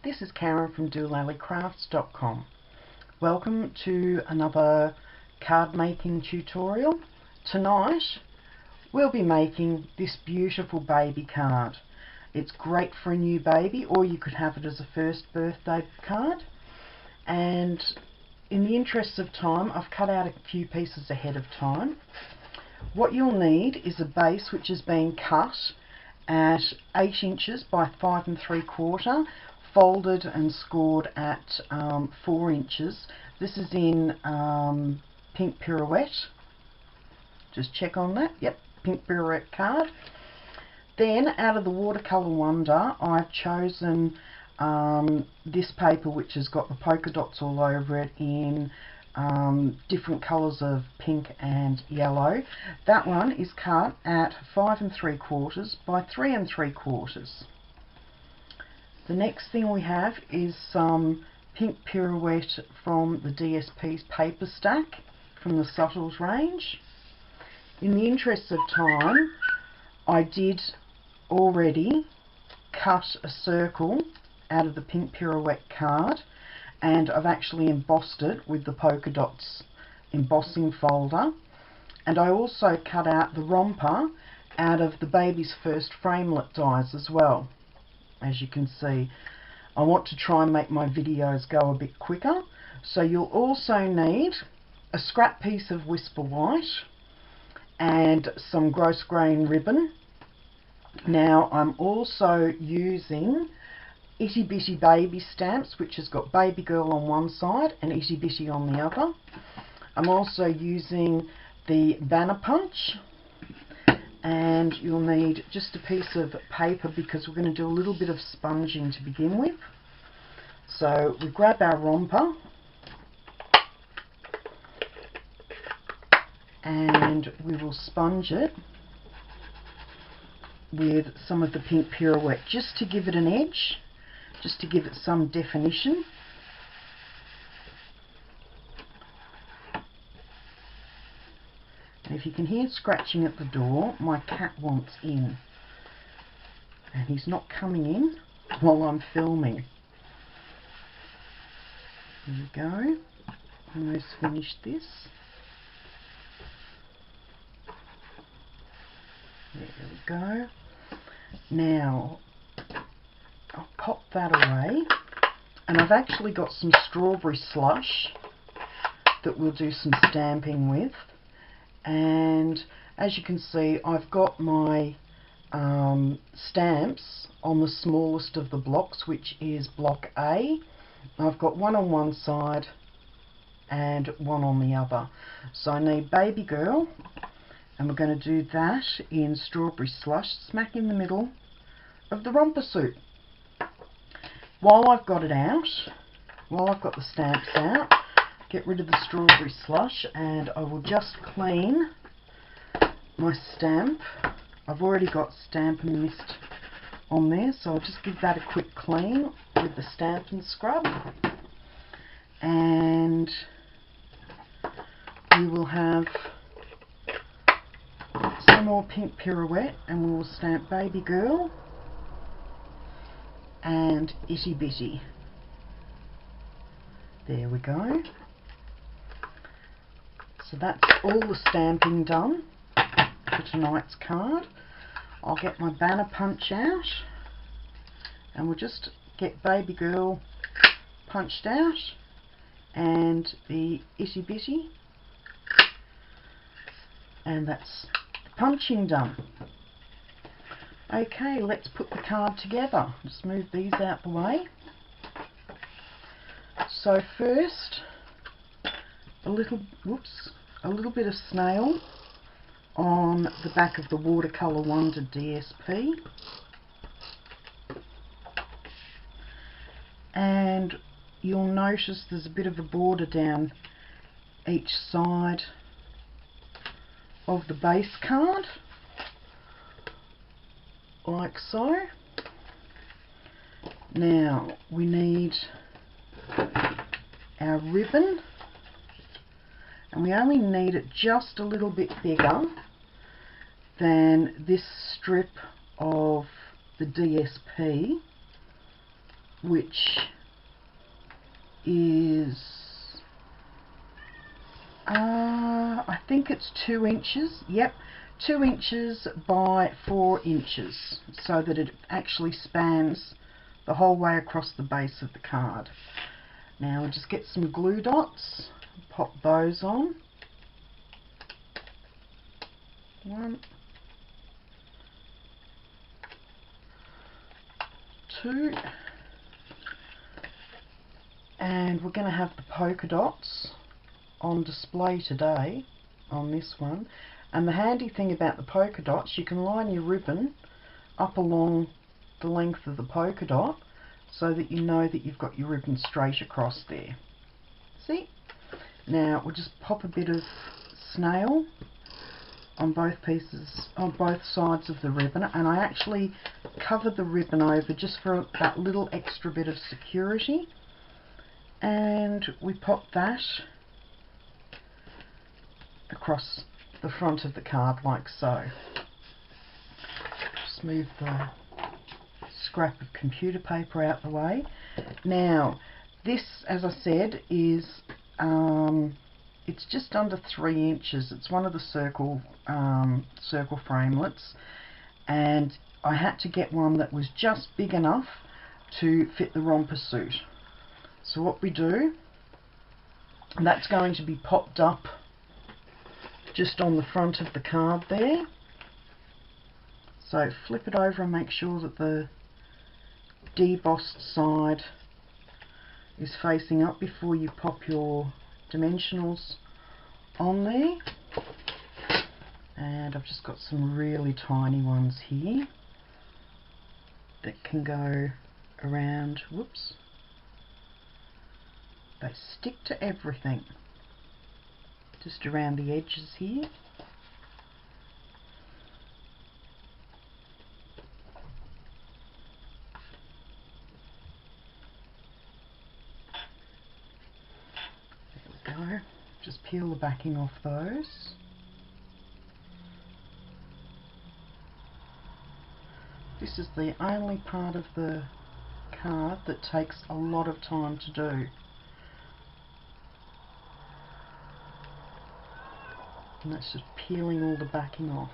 this is Karen from DoolalleyCrafts.com. Welcome to another card making tutorial. Tonight we'll be making this beautiful baby card. It's great for a new baby, or you could have it as a first birthday card. And in the interest of time, I've cut out a few pieces ahead of time. What you'll need is a base which has been cut at 8 inches by 5 3/4, folded and scored at 4 inches. This is in Pink Pirouette. Just check on that. Yep, Pink Pirouette card. Then out of the Watercolour Wonder, I've chosen this paper which has got the polka dots all over it in different colours of pink and yellow. That one is cut at 5 3/4 by 3 3/4. The next thing we have is some Pink Pirouette from the DSP's paper stack from the Subtles range. In the interest of time, I did already cut a circle out of the Pink Pirouette card, and I've actually embossed it with the polka dots embossing folder. And I also cut out the romper out of the baby's first framelit dies as well. As you can see, I want to try and make my videos go a bit quicker, so you'll also need a scrap piece of Whisper White and some gross grain ribbon. Now I'm also using Itty Bitty baby stamps, which has got baby girl on one side and Itty Bitty on the other. I'm also using the banner punch, and you'll need just a piece of paper because we're going to do a little bit of sponging to begin with. So we grab our romper and we will sponge it with some of the Pink Pirouette just to give it an edge, just to give it some definition. And if you can hear scratching at the door, my cat wants in, and he's not coming in while I'm filming. There we go, almost finished this. There we go. Now I'll pop that away, and I've actually got some strawberry slush that we'll do some stamping with. And as you can see, I've got my stamps on the smallest of the blocks, which is block A. I've got one on one side and one on the other. So I need baby girl, and we're going to do that in strawberry slush, smack in the middle of the romper suit. While I've got it out, while I've got the stamps out, get rid of the strawberry slush, and I will just clean my stamp. I've already got Stamp and Mist on there, so I'll just give that a quick clean with the Stamp and Scrub. And we will have some more Pink Pirouette, and we will stamp Baby Girl and Itty Bitty. There we go. So that's all the stamping done for tonight's card. I'll get my banner punch out, and we'll just get Baby Girl punched out and the Itty Bitty, and that's the punching done. Okay, let's put the card together. Just move these out the way. So first, a little bit of snail on the back of the Watercolour Wonder DSP, and you'll notice there's a bit of a border down each side of the base card, like so. Now we need our ribbon, and we only need it just a little bit bigger than this strip of the DSP. which is I think it's 2 inches. Yep, 2 inches by 4 inches, so that it actually spans the whole way across the base of the card. Now we'll just get some glue dots, pop those on. 1, 2, and we're going to have the polka dots on display today on this one. And the handy thing about the polka dots, you can line your ribbon up along the length of the polka dot so that you know that you've got your ribbon straight across there. See? Now we'll just pop a bit of snail on both sides of the ribbon, and I actually cover the ribbon over just for that little extra bit of security, and we pop that across the front of the card like so. Just move the scrap of computer paper out the way. Now this, as I said, is it's just under 3 inches. It's one of the circle framelets, and I had to get one that was just big enough to fit the romper suit. So what we do, and that's going to be popped up just on the front of the card there. So flip it over and make sure that the debossed side is facing up before you pop your dimensionals on there. And I've just got some really tiny ones here that can go around. Whoops, they stick to everything. Just around the edges here. There we go. Just peel the backing off those. This is the only part of the card that takes a lot of time to do. And that's just peeling all the backing off,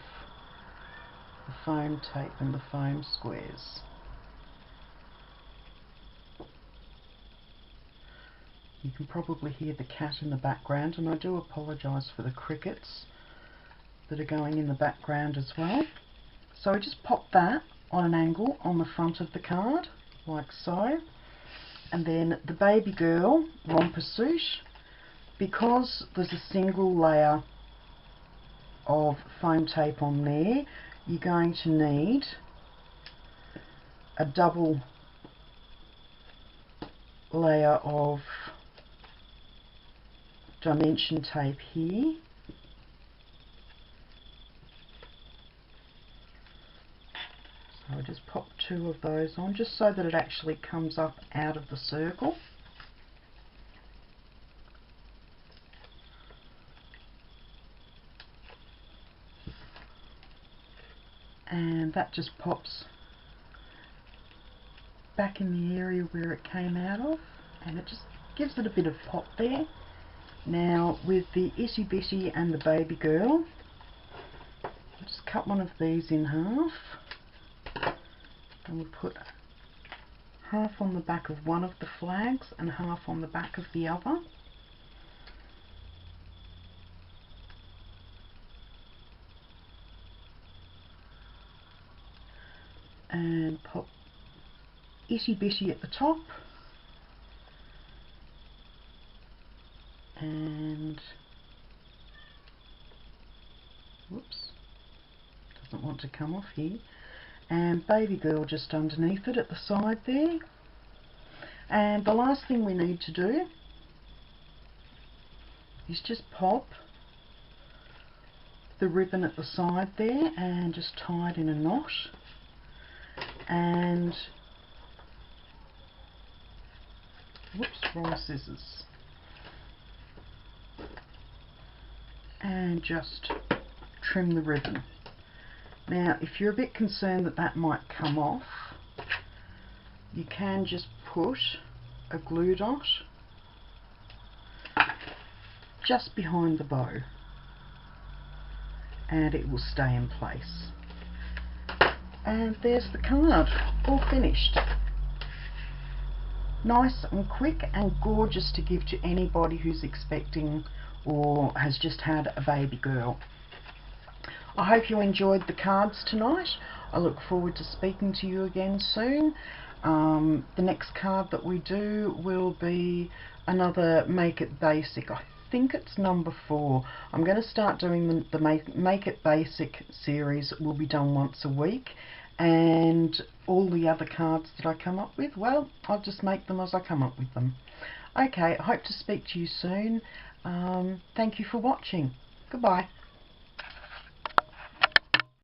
the foam tape and the foam squares. You can probably hear the cat in the background, and I do apologise for the crickets that are going in the background as well. So I just pop that on an angle on the front of the card, like so. And then the baby girl romper suit, because there's a single layer of foam tape on there, you're going to need a double layer of dimension tape here. So I just pop 2 of those on just so that it actually comes up out of the circle. And that just pops back in the area where it came out of, and it just gives it a bit of pop there. Now with the Itty Bitty and the baby girl, I'll just cut one of these in half, and we'll put half on the back of one of the flags and half on the back of the other. And pop Itty Bitty at the top, and whoops, doesn't want to come off here, and baby girl just underneath it at the side there. And the last thing we need to do is just pop the ribbon at the side there and just tie it in a knot. And whoops, wrong scissors, and just trim the ribbon. Now if you're a bit concerned that that might come off, you can just put a glue dot just behind the bow and it will stay in place. And there's the card, all finished. Nice and quick and gorgeous to give to anybody who's expecting or has just had a baby girl. I hope you enjoyed the cards tonight. I look forward to speaking to you again soon. The next card that we do will be another Make It Basic. I think it's number 4. I'm going to start doing the Make It Basic series. Will be done once a week, and all the other cards that I come up with, well, I'll just make them as I come up with them. Okay, I hope to speak to you soon. Thank you for watching. Goodbye.